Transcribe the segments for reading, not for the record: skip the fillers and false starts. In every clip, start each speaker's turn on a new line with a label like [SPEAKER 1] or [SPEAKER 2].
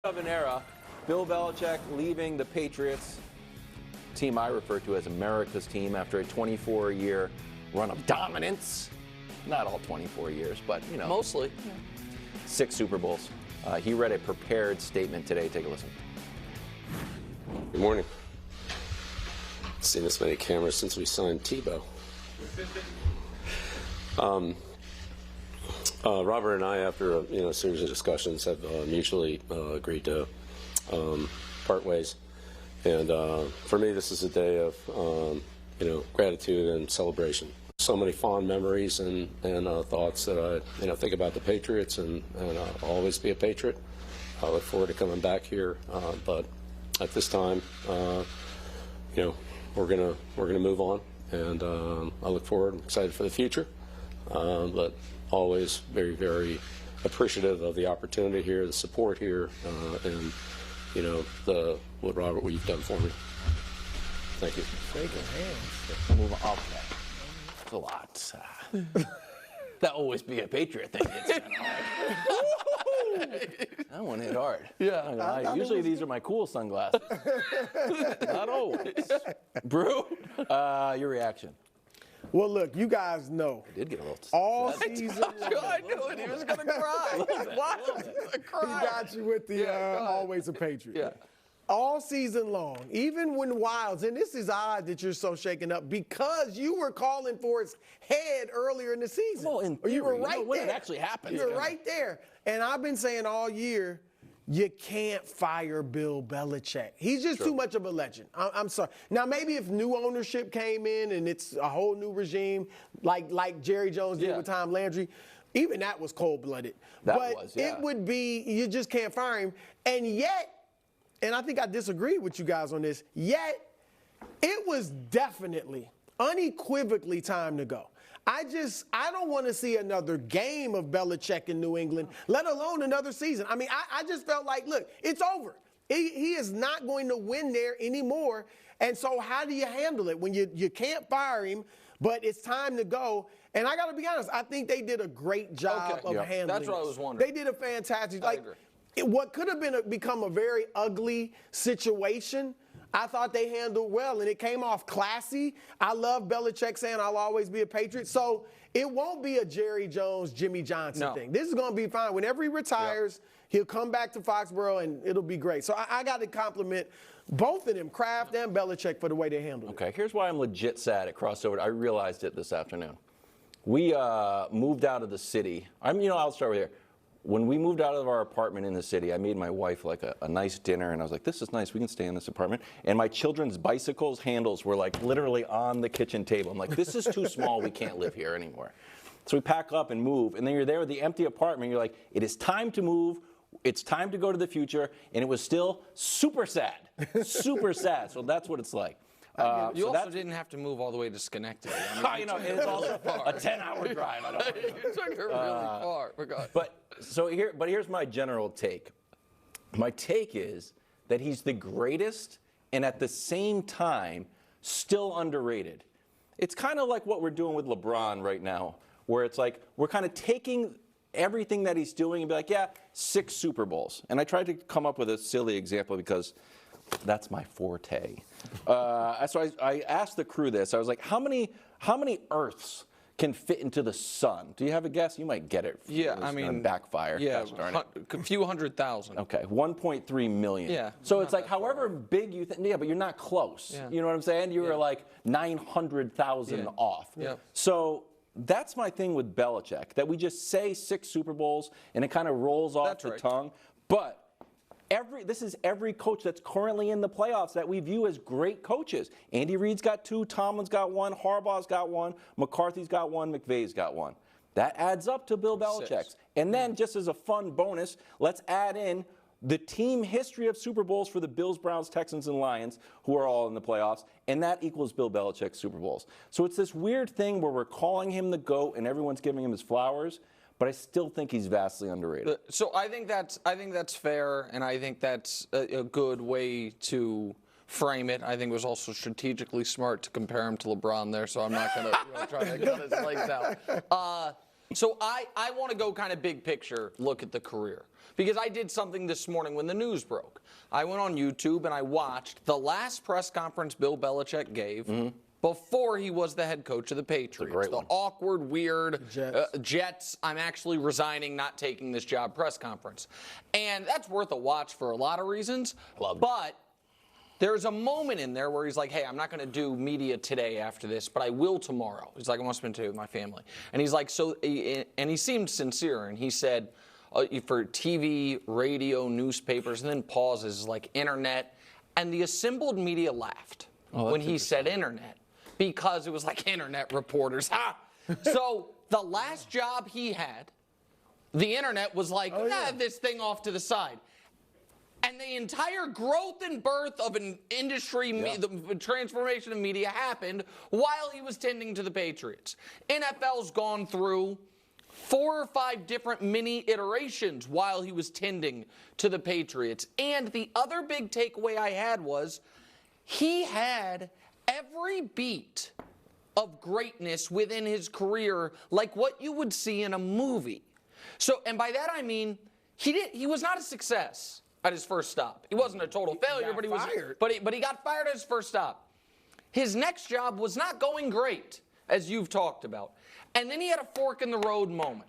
[SPEAKER 1] Of an era, Bill Belichick leaving the Patriots, team I refer to as America's team, after a 24-year run of dominance. Not all 24 years, but, you know.
[SPEAKER 2] Mostly.
[SPEAKER 1] 6 Super Bowls. He read a prepared statement today. Take a listen.
[SPEAKER 3] Good morning. Seen this many cameras since we signed Tebow. Robert and I, after a series of discussions, have mutually agreed to part ways. And for me, this is a day of gratitude and celebration. So many fond memories and thoughts that I think about the Patriots, and I'll always be a Patriot. I look forward to coming back here, but at this time, we're gonna move on, and I look forward. I'm excited for the future, but always very, very appreciative of the opportunity here, the support here, and what you've done for me. Thank you.
[SPEAKER 2] Shaking hands.
[SPEAKER 1] Move on. Okay. It's a lot. That always be a Patriot thing. It's kind of like, that one hit hard.
[SPEAKER 2] Yeah.
[SPEAKER 1] Usually these are my cool sunglasses. Not always. Brew, your reaction?
[SPEAKER 4] Well, look, you guys know.
[SPEAKER 1] I did get a little.
[SPEAKER 4] All season long.
[SPEAKER 2] I knew it. He was going to cry.
[SPEAKER 4] He got you with the always a Patriot.
[SPEAKER 2] Yeah.
[SPEAKER 4] All season long, even when Wilds, and this is odd that you're so shaken up because you were calling for his head earlier in the season.
[SPEAKER 1] Well, in theory,
[SPEAKER 4] you were right
[SPEAKER 1] when
[SPEAKER 4] there.
[SPEAKER 1] it actually happened.
[SPEAKER 4] You were right there. And I've been saying all year, you can't fire Bill Belichick. He's just too much of a legend. I'm sorry. Now, maybe if new ownership came in and it's a whole new regime, like Jerry Jones did with Tom Landry, even that was cold-blooded. It would be, you just can't fire him. And yet, and I think I disagree with you guys on this, yet it was definitely, unequivocally time to go. I don't want to see another game of Belichick in New England, let alone another season. I mean, I just felt like, look, it's over. He is not going to win there anymore. And so how do you handle it when you can't fire him, but it's time to go? And I got to be honest, I think they did a great job of handling
[SPEAKER 2] That's what I was wondering.
[SPEAKER 4] They did a fantastic
[SPEAKER 2] I agree.
[SPEAKER 4] What could have become a very ugly situation, I thought they handled well, and it came off classy. I love Belichick saying I'll always be a Patriot. So it won't be a Jerry Jones, Jimmy Johnson thing. This is going to be fine. Whenever he retires, he'll come back to Foxborough, and it'll be great. So I got to compliment both of them, Kraft and Belichick, for the way they handled it.
[SPEAKER 1] Okay, here's why I'm legit sad at crossover. I realized it this afternoon. We moved out of the city. I'll start with here. When we moved out of our apartment in the city, I made my wife like a nice dinner, and I was like, this is nice, we can stay in this apartment. And my children's bicycles handles were like literally on the kitchen table. I'm like, this is too small, we can't live here anymore. So we pack up and move, and then you're there with the empty apartment, you're like, it is time to move, it's time to go to the future, and it was still super sad, super sad. So that's what it's like.
[SPEAKER 2] You also didn't have to move all the way to Schenectady.
[SPEAKER 1] It's also a 10-hour drive. I don't know.
[SPEAKER 2] You took it really far.
[SPEAKER 1] But here's my general take. My take is that he's the greatest, and at the same time, still underrated. It's kind of like what we're doing with LeBron right now, where it's like we're kind of taking everything that he's doing and be like, 6 Super Bowls. And I tried to come up with a silly example because that's my forte. So I asked the crew this. I was like, how many Earths can fit into the sun? Do you have a guess? You might get it. Backfire.
[SPEAKER 2] Yeah, a few 100,000.
[SPEAKER 1] Okay, 1.3 million.
[SPEAKER 2] Yeah.
[SPEAKER 1] So it's like however big you think. Yeah, but you're not close.
[SPEAKER 2] Yeah.
[SPEAKER 1] You know what I'm saying? You were like 900,000 off.
[SPEAKER 2] Yeah.
[SPEAKER 1] So that's my thing with Belichick. That we just say 6 Super Bowls and it kind of rolls off the tongue. But this is every coach that's currently in the playoffs that we view as great coaches. Andy Reid's got 2, Tomlin's got 1, Harbaugh's got 1, McCarthy's got 1, McVay's got 1. That adds up to Bill Belichick's.
[SPEAKER 2] 6.
[SPEAKER 1] And then, just as a fun bonus, let's add in the team history of Super Bowls for the Bills, Browns, Texans, and Lions, who are all in the playoffs, and that equals Bill Belichick's Super Bowls. So it's this weird thing where we're calling him the GOAT and everyone's giving him his flowers, but I still think he's vastly underrated.
[SPEAKER 2] So I think that's fair, and I think that's a good way to frame it. I think it was also strategically smart to compare him to LeBron there, so I'm not going to try to cut his legs out. So I want to go kind of big picture, look at the career. because I did something this morning when the news broke. I went on YouTube and I watched the last press conference Bill Belichick gave before he was the head coach of the Patriots. The awkward, weird Jets, I'm actually resigning, not taking this job press conference. And that's worth a watch for a lot of reasons. But there's a moment in there where he's like, hey, I'm not going to do media today after this, but I will tomorrow. He's like, I want to spend today with my family. And he's like, and he seemed sincere. And he said, for TV, radio, newspapers, and then pauses like internet. And the assembled media laughed when he said internet, because it was like internet reporters. Ha! So the last job he had, the internet was like, this thing off to the side. And the entire growth and birth of an industry, the transformation of media happened while he was tending to the Patriots. NFL's gone through 4 or 5 different mini iterations while he was tending to the Patriots. And the other big takeaway I had was he had every beat of greatness within his career like what you would see in a movie. So, and by that I mean he was not a success at his first stop. He wasn't a total failure, but he was fired. But he got fired at his first stop. His next job was not going great, as you've talked about. And then he had a fork in the road moment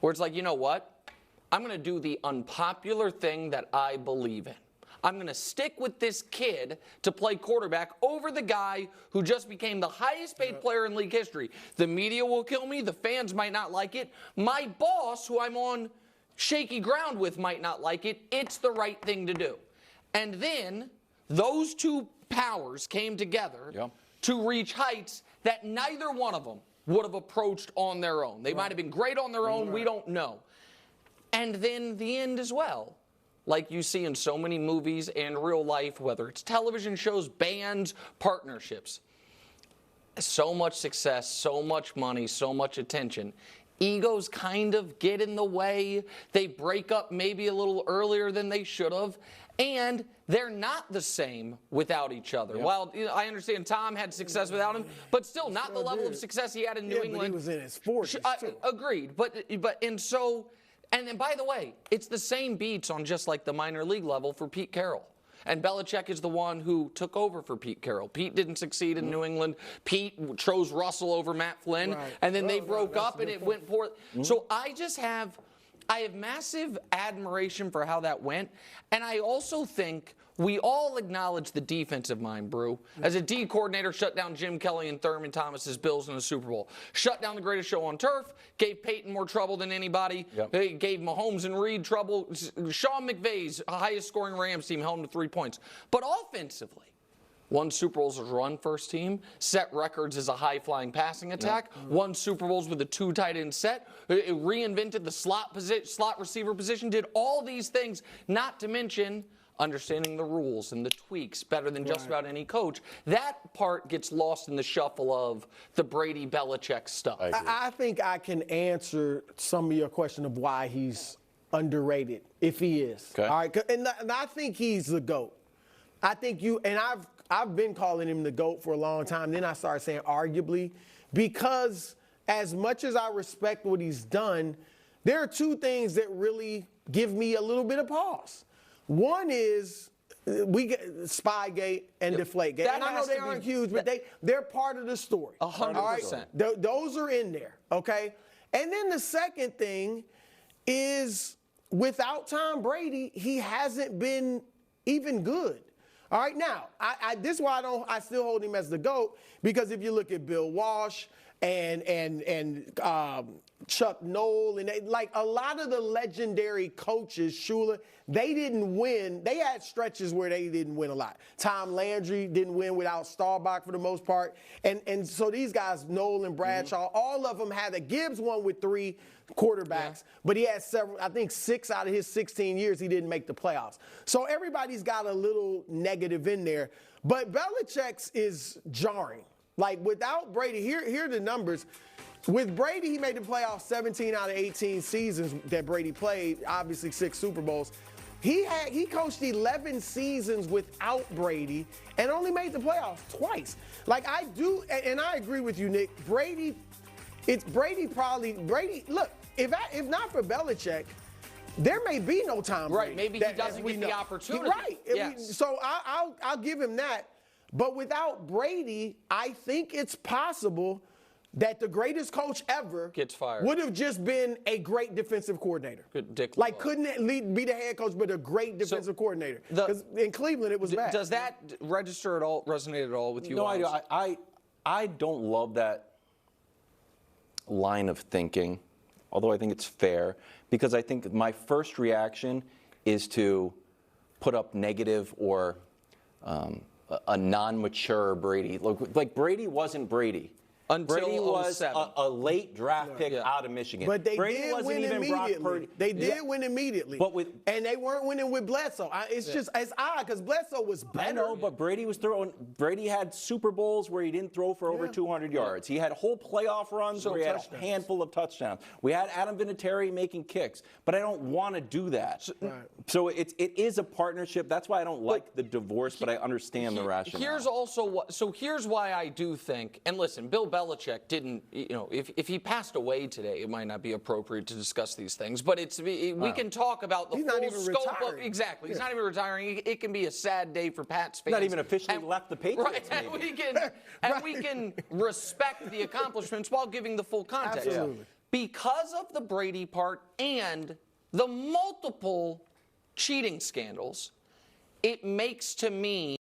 [SPEAKER 2] where it's like, you know what? I'm going to do the unpopular thing that I believe in. I'm going to stick with this kid to play quarterback over the guy who just became the highest paid player in league history. The media will kill me. The fans might not like it. My boss, who I'm on shaky ground with, might not like it. It's the right thing to do. And then those two powers came together to reach heights that neither one of them would have approached on their own. They might have been great on their own. We don't know. And then the end as well. Like you see in so many movies and real life, whether it's television shows, bands, partnerships. So much success, so much money, so much attention. Egos kind of get in the way. They break up maybe a little earlier than they should have. And they're not the same without each other. While I understand Tom had success without him, but still not the level of success he had in New England.
[SPEAKER 4] But he was in his 40s, too.
[SPEAKER 2] Agreed. And then, by the way, it's the same beats on just like the minor league level for Pete Carroll. And Belichick is the one who took over for Pete Carroll. Pete didn't succeed in New England. Pete chose Russell over Matt Flynn. And then they broke up and it went for So I have massive admiration for how that went. And I also think we all acknowledge the defensive mind, Brew. As a D coordinator, shut down Jim Kelly and Thurman Thomas's Bills in the Super Bowl. Shut down the greatest show on turf. Gave Peyton more trouble than anybody. They gave Mahomes and Reed trouble. Sean McVay's highest scoring Rams team held him to 3 points. But offensively, won Super Bowls as run first team, set records as a high-flying passing attack, won Super Bowls with a 2 tight end set, it reinvented the slot receiver position, did all these things, not to mention understanding the rules and the tweaks better than just about any coach. That part gets lost in the shuffle of the Brady-Belichick stuff.
[SPEAKER 4] I think I can answer some of your question of why he's underrated, if he is. All right, and I think he's the GOAT. I think I've been calling him the GOAT for a long time. Then I started saying arguably, because as much as I respect what he's done, there are 2 things that really give me a little bit of pause. One is we get Spygate and Deflategate. And I know they aren't huge, but they're part of the story.
[SPEAKER 2] 100%.
[SPEAKER 4] Those are in there, okay? And then the second thing is without Tom Brady, he hasn't been even good. All right, now, this is why I still hold him as the GOAT, because if you look at Bill Walsh and Chuck Noll, and like a lot of the legendary coaches, Shula, they didn't win. They had stretches where they didn't win a lot. Tom Landry didn't win without Staubach for the most part. And so these guys, Noll and Bradshaw, all of them had Gibbs won with 3 quarterbacks, but he had several, I think 6 out of his 16 years he didn't make the playoffs. So everybody's got a little negative in there. But Belichick's is jarring. Like without Brady, here are the numbers. With Brady, he made the playoffs 17 out of 18 seasons that Brady played, obviously 6 Super Bowls. He coached 11 seasons without Brady and only made the playoffs twice. Like I do, and I agree with you, Nick. Brady, look, if not for Belichick, there may be no Tom Brady.
[SPEAKER 2] Right, maybe he doesn't get the opportunity.
[SPEAKER 4] Right.
[SPEAKER 2] Yes.
[SPEAKER 4] So I'll give him that. But without Brady, I think it's possible that the greatest coach ever
[SPEAKER 2] gets fired.
[SPEAKER 4] Would have just been a great defensive coordinator.
[SPEAKER 2] Good Dick
[SPEAKER 4] like,
[SPEAKER 2] LeBeau.
[SPEAKER 4] couldn't be the head coach, but a great defensive coordinator. Because in Cleveland, it was bad.
[SPEAKER 2] Does that register at all, resonate at all with you?
[SPEAKER 1] No, I don't love that line of thinking, although I think it's fair, because I think my first reaction is to put up negative or a non-mature Brady. Like Brady wasn't Brady.
[SPEAKER 2] Until
[SPEAKER 1] Brady was
[SPEAKER 2] 07.
[SPEAKER 1] a late draft pick out of Michigan.
[SPEAKER 4] But they
[SPEAKER 1] Brady
[SPEAKER 4] did
[SPEAKER 1] wasn't
[SPEAKER 4] win
[SPEAKER 1] even Brock
[SPEAKER 4] immediately.
[SPEAKER 1] Purdy.
[SPEAKER 4] They did win immediately.
[SPEAKER 1] But
[SPEAKER 4] and they weren't winning with Bledsoe. It's odd because Bledsoe was better.
[SPEAKER 1] I know, but Brady was throwing. Brady had Super Bowls where he didn't throw for over 200 yards. He had whole playoff runs where he had a handful of touchdowns. We had Adam Vinatieri making kicks, but I don't want to do that. So it is a partnership. That's why I don't like the divorce, but I understand the rationale.
[SPEAKER 2] Here's why I do think. And listen, Bill Belichick didn't. If he passed away today, it might not be appropriate to discuss these things. But we can talk about the full scope of exactly. He's not even retiring. It can be a sad day for Pats fans.
[SPEAKER 1] Not even officially left the Patriots.
[SPEAKER 2] Right, and we can respect the accomplishments while giving the full context.
[SPEAKER 4] Absolutely.
[SPEAKER 2] Because of the Brady part and the multiple cheating scandals, it makes to me